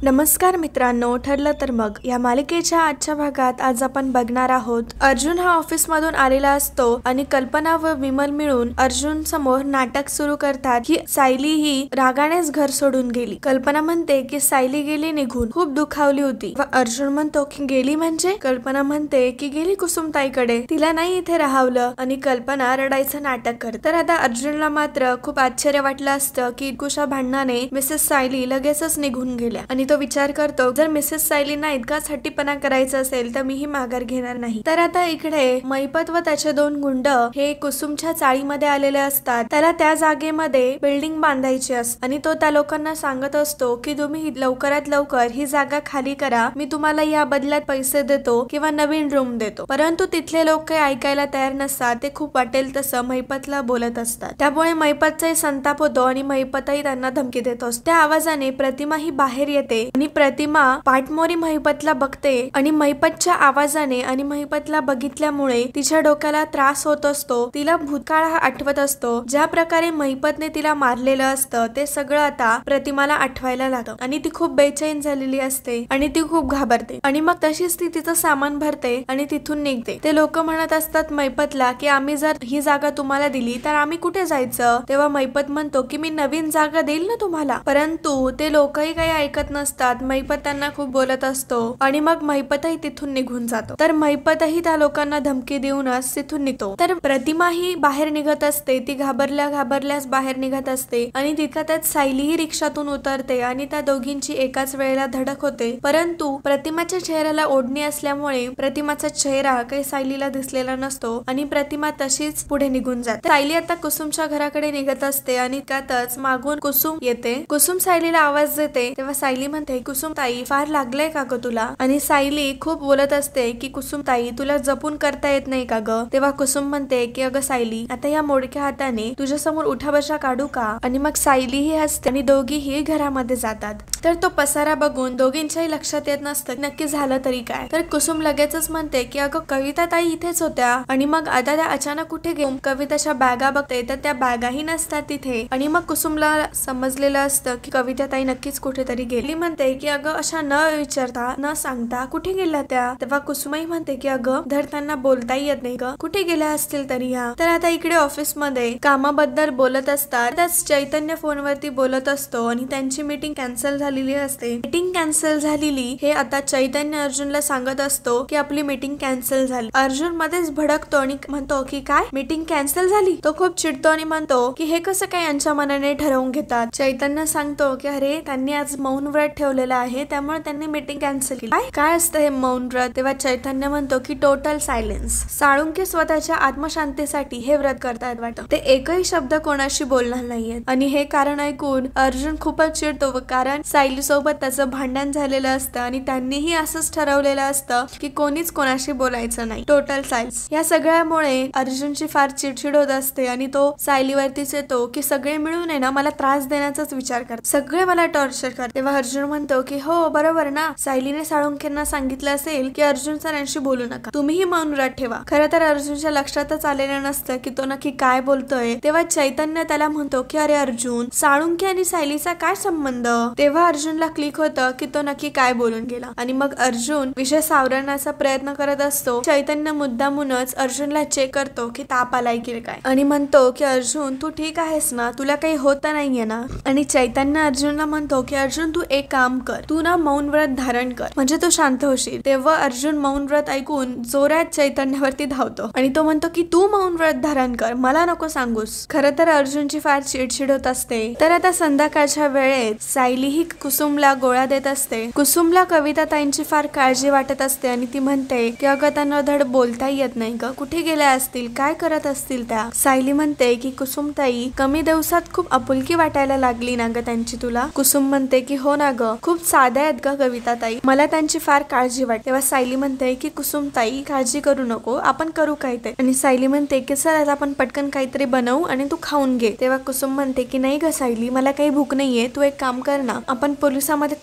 नमस्कार मित्रांनो, ठरलं तर मग या मालिकेच्या आजच्या भागात आज आपण बघणार आहोत. अर्जुन हा ऑफिस मधून आलेला असतो आणि कल्पना व विमल मिळून अर्जुन समोर नाटक सुरू करतात की सायली ही रागानेच घर सोडून गेली. कल्पना म्हणते की सायली गेली निघून, खूप दुखावली होती. व अर्जुन म्हणतो की गेली म्हणजे? कल्पना म्हणते की गेली कुसुमताईकडे, तिला नाही इथे राहावलं. आणि कल्पना रडायचं नाटक करते. तर आता अर्जुनला मात्र खूप आश्चर्य वाटलं असतं की इतकुशा भांडणाने मिसेस सायली लगेचच निघून गेल्या. आणि तो विचार करतो, जर मिसेस सायलींना इतकाच हट्टीपणा करायचा असेल तर मीही माघार घेणार नाही. तर आता इकडे महिपत व त्याचे दोन गुंड हे कुसुमच्या चाळीमध्ये आलेले असतात. त्याला त्या जागेमध्ये बिल्डिंग बांधायची असते आणि तो त्या लोकांना सांगत असतो की तुम्ही लवकरात लवकर ही जागा खाली करा, मी तुम्हाला या बदल्यात पैसे देतो किंवा नवीन रूम देतो. परंतु तिथले लोक काही ऐकायला तयार नसतात. ते खूप वाटेल तसं महिपतला बोलत असतात. त्यामुळे महिपतचाही संताप होतो आणि महिपतही त्यांना धमकी देतो. त्या आवाजाने प्रतिमा ही बाहेर येते आणि प्रतिमा पाठमोरी महिपतला बघते आणि महिपतच्या आवाजाने आणि महिपतला बघितल्यामुळे तिच्या डोक्याला त्रास होत असतो. तिला भूतकाळ हा आठवत असतो. ज्या प्रकारे महिपतने तिला मारलेलं असतं ते सगळं आता प्रतिमाला आठवायला लागतं आणि ती खूप बेचैन झालेली असते आणि ती खूप घाबरते. आणि मग तशीच ती तिचं सामान भरते आणि तिथून निघते. ते लोक म्हणत असतात महिपतला की आम्ही जर ही जागा तुम्हाला दिली तर आम्ही कुठे जायचं? तेव्हा महिपत म्हणतो की मी नवीन जागा देईल ना तुम्हाला. परंतु ते लोकही काही ऐकत नसतात. महिपत त्यांना खूप बोलत असतो आणि मग महिपतही तिथून निघून जातो. तर महिपतही त्या लोकांना धमकी देऊनच तिथून निघतो. तर प्रतिमा ही बाहेर निघत असते. ती घाबरल्याच बाहेर निघत असते आणि तिथं त्यात सायलीही रिक्षातून उतरते आणि त्या दोघींची एकाच वेळेला धडक होते. परंतु प्रतिमाच्या चेहऱ्याला ओढणी असल्यामुळे प्रतिमाचा चेहरा काही सायलीला दिसलेला नसतो आणि प्रतिमा तशीच पुढे निघून जाते. सायली आता कुसुमच्या घराकडे निघत असते आणि त्यातच मागून कुसुम येते. कुसुम सायलीला आवाज देते. तेव्हा सायली म्हणते, कुसुम ताई फार लागलंय का ग तुला? आणि सायली खूप बोलत असते की कुसुम ताई तुला जपून करता येत नाही का ग? तेव्हा कुसुम म्हणते की अगं सायली, आता या मोडक्या हाताने तुझ्या समोर उठाबशा काढू का? आणि मग सायली ही हसते आणि दोघीही घरामध्ये जातात. तर तो पसारा बघून दोघींच्याही लक्षात येत नसतं नक्की झालं तरी काय. तर कुसुम लगेचच म्हणते की अगं कविता ताई इथेच होत्या. आणि मग आता त्या अचानक कुठे गेल्या? कविताच्या बॅगा बघते तर त्या बॅगाही नसतात तिथे. आणि मग कुसुमला समजलेलं असतं की कविता ताई नक्कीच कुठेतरी गेली. म्हणते की अगं अशा न विचारता न सांगता कुठे गेल्या त्या? तेव्हा कुसुमही म्हणते की अगं धड त्यांना बोलताही येत नाही ग, कुठे गेल्या असतील तरी ह्या. तर आता इकडे ऑफिस मध्ये कामाबद्दल बोलत असतात. त्याच चैतन्य फोनवरती बोलत असतो आणि त्यांची मीटिंग कॅन्सल झालेली असते. मीटिंग कॅन्सल झालेली हे आता चैतन्य अर्जुनला सांगत असतो की आपली मीटिंग कॅन्सल झाली. अर्जुन मध्येच भडकतो आणि म्हणतो की काय मीटिंग कॅन्सल झाली? तो खूप चिडतो आणि म्हणतो की हे कसं काय यांच्या मनाने ठरवून घेतात. चैतन्य सांगतो की अरे त्यांनी आज मौन व्रत ठेवलेलं आहे त्यामुळे त्यांनी मीटिंग कॅन्सल केली. काय असतं हे मौन व्रत? तेव्हा चैतन्य म्हणतो की टोटल सायलेन्स. साळुंके स्वतःच्या आत्मशांतीसाठी हे व्रत करतायत वाटतं. ते एकही शब्द कोणाशी बोलणार नाहीयेत. आणि हे कारण ऐकून अर्जुन खूपच चिडतो. कारण सायली सोबत त्याचं भांडण झालेलं असतं आणि त्यांनीही असंच ठरवलेलं असतं की कोणीच कोणाशी बोलायचं नाही, टोटल सायलेन्स. या सगळ्यामुळे अर्जुनची फार चिडचिड होत असते आणि तो सायलीवरतीच येतो की सगळे मिळून आहे ना मला त्रास देण्याचाच विचार करतात, सगळे मला टॉर्चर करतात. तेव्हा अर्जुन म्हणतो की हो बरोबर ना, सायलीने साळुंखेंना सांगितलं असेल की अर्जुन सरांशी बोलू नका, तुम्हीही मौन व्रत ठेवा. खरं तर अर्जुनच्या लक्षातच आलेलं नसतं की तो नक्की काय बोलतोय. तेव्हा चैतन्य त्याला म्हणतो की अरे अर्जुन, साळुंखे आणि सायलीचा काय संबंध? तेव्हा अर्जुनला क्लिक होतं की तो नक्की काय बोलून गेला आणि मग अर्जुन विषय सावरण्याचा प्रयत्न करत असतो. चैतन्य मुद्दामूनच अर्जुनला चेक करतो की ताप आलाय की काय आणि म्हणतो की अर्जुन तू ठीक आहेस ना, तुला काही होत नाहीये ना? आणि चैतन्य अर्जुनला म्हणतो की अर्जुन तू एक काम कर, तू ना मौन व्रत धारण कर म्हणजे तू शांत होशील. तेव्हा अर्जुन मौन व्रत ऐकून जोरात चैतन्यावरती धावतो आणि तो म्हणतो की तू मौन व्रत धारण कर, मला नको सांगूस. खरं तर अर्जुनची फार चिडचिड होत असते. तर आता संध्याकाळच्या वेळेत सायली ही कुसुमला गोळ्या देत असते. कुसुमला कविता ताईंची फार काळजी वाटत असते आणि ती म्हणते की अगं त्यांना धड बोलता येत नाही ग, कुठे गेल्या असतील, काय करत असतील त्या? सायली म्हणते की कुसुम ताई कमी दिवसात खूप आपुलकी वाटायला लागली ना ग त्यांची तुला? कुसुम म्हणते की हो ना ग, खूप साध्या आहेत ग कविता ताई, मला त्यांची फार काळजी वाटते. तेव्हा सायली म्हणते की कुसुम ताई काळजी करू नको, आपण करू काहीतरी. आणि सायली म्हणते की सर आज आपण पटकन काहीतरी बनवू आणि तू खाऊन घे. तेव्हा कुसुम म्हणते की नाही ग सायली, मला काही भूक नाहीये, तू एक काम कर ना, आपण पोलिसांमध्ये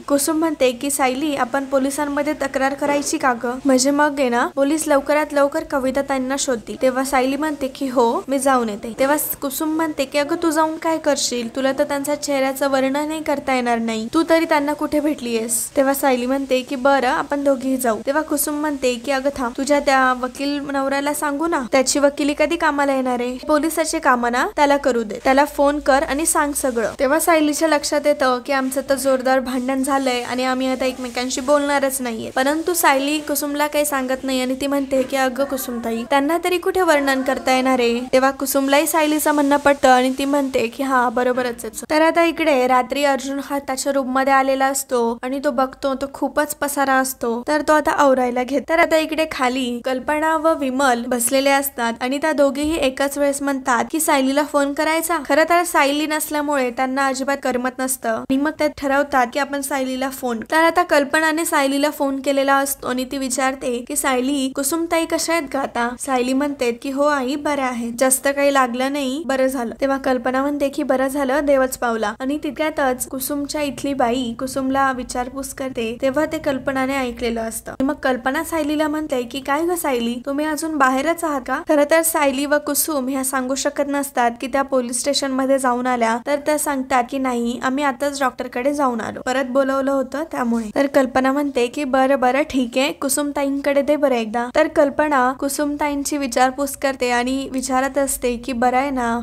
कुसुम म्हणते की सायली आपण पोलिसांमध्ये तक्रार करायची का ग? म्हणजे मग आहे ना पोलीस लवकरात लवकर कविता ताईंना शोधतील. तेव्हा सायली म्हणते की हो मी जाऊन येते. तेव्हा कुसुम म्हणते की अगं तू जाऊन काय करशील, तुला तर त्यांच्या चेहऱ्याचं वर्णनही करता येणार नाही, तू तरी त्यांना कुठे भेटलीयस? तेव्हा सायली म्हणते की बरं आपण दोघेही जाऊ. तेव्हा कुसुम म्हणते की अगं थांब, तुझ्या त्या वकील नवऱ्याला सांगू ना, त्याची वकिली कधी कामाला येणार आहे? पोलिसाचे काम ना, त्याला करू दे, त्याला फोन कर आणि सांग सगळं. तेव्हा सायलीच्या लक्षात येतं की आमचं तर जोरदार भांडण झालंय आणि आम्ही आता एकमेकांशी बोलणारच नाहीये. परंतु सायली कुसुमला काही सांगत नाही आणि ती म्हणते की अगं कुसुमताई, त्यांना तरी कुठे वर्णन करता येणार आहे? तेव्हा कुसुमलाही सायलीचं म्हणणं पटतं आणि ती म्हणते की हा बरोबरच आहे. तर आता इकडे रात्री अर्जुन हा त्याच्या रूम मध्ये आलेला असतो आणि तो बघतो तो खूपच पसारा असतो, तर तो आता आवरायला घेत. तर आता इकडे खाली कल्पना व विमल बसलेले असतात आणि त्या दोघेही एकाच वेळेस म्हणतात की सायलीला फोन करायचा. खरं तर सायली नसल्यामुळे त्यांना अजिबात करमत नसतं आणि मग ते ठरवतात की आपण सायलीला फोन. तर आता कल्पनाने सायलीला फोन केलेला असतो आणि ती विचारते की सायली, कुसुमताई कशा आहेत का आता? सायली म्हणते की हो आई बऱ्या आहेत, जास्त काही लागलं नाही, बरं झालं. तेव्हा कल्पना म्हणते की बरं झालं, देवच पावला. आणि तितक्यातच कुसुमच्या इथली बाई कुसुमला विचारपूस करते, तेव्हा ते कल्पनाने ऐकलेलं असतं. मग कल्पना सायलीला म्हणते की काय ग सायली, तुम्ही अजून बाहेरच आहात का? खरं तर सायली व कुसुम ह्या सांगू शकत नसतात की त्या पोलीस स्टेशन मध्ये जाऊन आल्या, तर त्या सांगतात की नाही आम्ही आताच डॉक्टरकडे जाऊन आलो, परत बोलवलं होतं त्यामुळे. तर कल्पना म्हणते की बरं बरं ठीक आहे, कुसुमताईंकडे दे बरं एकदा. तर कल्पना कुसुमताईंची विचारपूस करते आणि विचारत असते की बरं आहे ना,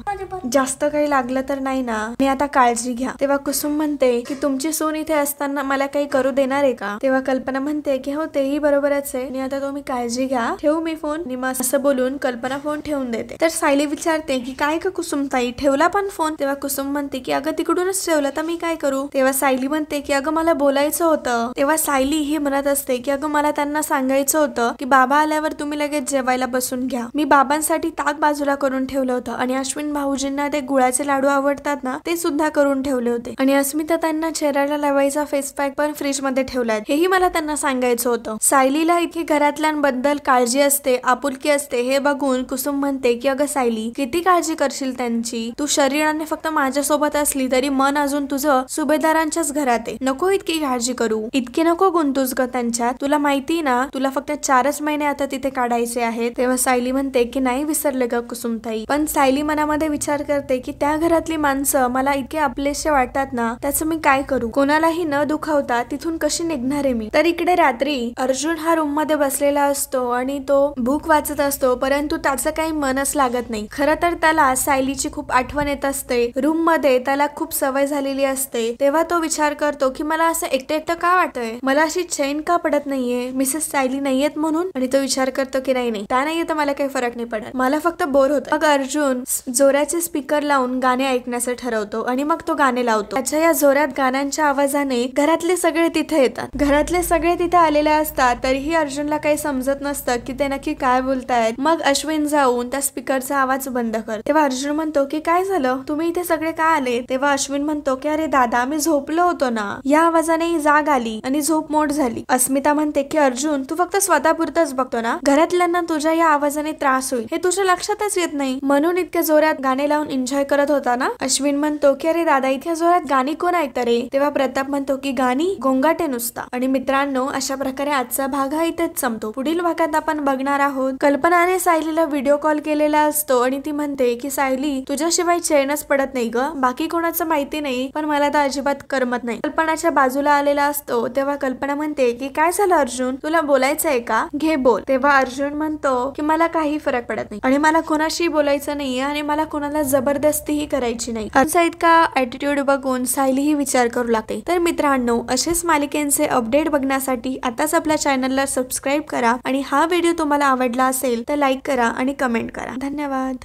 जास्त काही लागलं तर नाही ना, आणि आता काळजी घ्या. तेव्हा कुसुम म्हणते की तुमची सून इथे असताना मला काही करू देणार आहे का? तेव्हा कल्पना म्हणते की हो तेही बरोबरच आहे, आणि आता तुम्ही काळजी घ्या, ठेवू मी फोन? असं बोलून कल्पना फोन ठेवून देते. तर सायली विचारते की काय का कुसुमताई, ठेवला पण फोन? तेव्हा कुसुम म्हणते की अगं तिकडूनच ठेवला, तर मी काय करू? तेव्हा सायली म्हणते की अगं मला बोलायचं होतं. तेव्हा सायली ही म्हणत असते की अगं मला त्यांना सांगायचं होतं की बाबा आल्यावर तुम्ही लगेच जेवायला बसून घ्या. मी बाबांसाठी ताक बाजूला करून ठेवलं होतं आणि अश्विन भाऊजींना ते गुळाचे लाडू आवडतात ना, ते सुद्धा करून ठेवले होते, आणि अस्मिता त्यांना चेहऱ्याला लावायचा फेस पॅक पण फ्रीज मध्ये ठेवलाय, हेही मला त्यांना सांगायचं होतं. सायलीला इथे घरातल्यांबद्दल काळजी असते, आपुलकी असते हे बघून कुसुम म्हणते की अगं सायली, किती काळजी करशील त्यांची? तू शरीराने फक्त माझ्यासोबत असली तरी मन अजून तुझं सुभेदारांच्याच घरात आहे, नको इतकी काळजी करू, इतके नको गुंतूस ग त्यांच्यात. तुला माहिती ना, तुला फक्त 4च महिने आता तिथे काढायचे आहेत. तेव्हा सायली म्हणते की नाही विसरले ग कुसुमताई. पण सायली मनामध्ये विचार करते की त्या घरातली माणसं मला इतके आपलेसे वाटतात ना, त्याचं मी काय करू? कोणालाही न दुखावता तिथून कशी निघणार आहे मी? तर इकडे रात्री अर्जुन हा रूम मध्ये बसलेला असतो आणि तो बुक वाचत असतो, परंतु त्याचं काही मनच लागत नाही. खरं तर त्याला सायलीची खूप आठवण येत असते. रूम मध्ये त्याला खूप सवय झालेली असते. तेव्हा तो विचार करतो की मला असं एकटं एकटं का वाटतंय, मला अशी चैन का पडत नाहीये, मिसेस सायली नाहीयेत म्हणून? आणि तो विचार करतो की नाही त्या नाहीये तर मला काही फरक नाही पडत, मला फक्त बोर होत. मग अर्जुन जोराचे स्पीकर लावून गाणे ऐकण्याचं ठरवतो आणि मग तो गाणे लावतो. त्याच्या या जोरात गाण्यांच्या आवाजाने घरातले सगळे तिथे येतात. घरातले सगळे तिथे आलेले असतात, तरीही अर्जुनला काही समजत नसतं की ते नक्की काय बोलतायत. मग अश्विन जाऊन त्या स्पीकरचा आवाज बंद कर. तेव्हा अर्जुन म्हणतो की काय झालं, तुम्ही इथे सगळे का आले? तेव्हा अश्विन म्हणतो की अरे दादा, मी झोपलो होतो ना, या आवाजाने जाग आली आणि झोप मोड झाली. अस्मिता म्हणते की अर्जुन, तू फक्त स्वतःपुरतच बघतो ना, घरातल्यांना तुझ्या या आवाजाने त्रास होईल हे तुझ्या लक्षातच येत नाही, म्हणून इतक्या जोरात गाणे लावून एन्जॉय करत होता ना? अश्विन म्हणतो की अरे दादा, इतक्या जोरात गाणी कोण ऐकतं रे? तेव्हा प्रताप म्हणतो की गाणी गोंगाटे नुसता. आणि मित्रांनो, अशा प्रकारे आजचा भाग हा इथेच संपतो. पुढील भागात आपण बघणार आहोत कल्पनाने सायलीला व्हिडिओ कॉल केलेला असतो आणि ती म्हणते की सायली, तुझ्याशिवाय चैनच पडत नाही ग, बाकी कोणाचं माहिती नाही, पण मला तर अजिबात करमत नाही. कल्पनाच्या बाजूला आलेला असतो तेव्हा कल्पना म्हणते की काय झालं अर्जुन, तुला बोलायचंय का? घे बोल. तेव्हा अर्जुन म्हणतो की मला काही फरक पडत नाही आणि मला कोणाशी बोलायचं नाहीये आणि मला कोणाला जबरदस्तीही करायची नाही. असा इतका ऍटिट्यूड बघून सायली ही विचार करू लागते. तर मित्रांनो, असेच मालिकेंचे अपडेट बघण्यासाठी आताच आपल्या चॅनलला सबस्क्राईब करा आणि हा व्हिडिओ तुम्हाला आवडला असेल तर लाईक करा आणि कमेंट करा. धन्यवाद.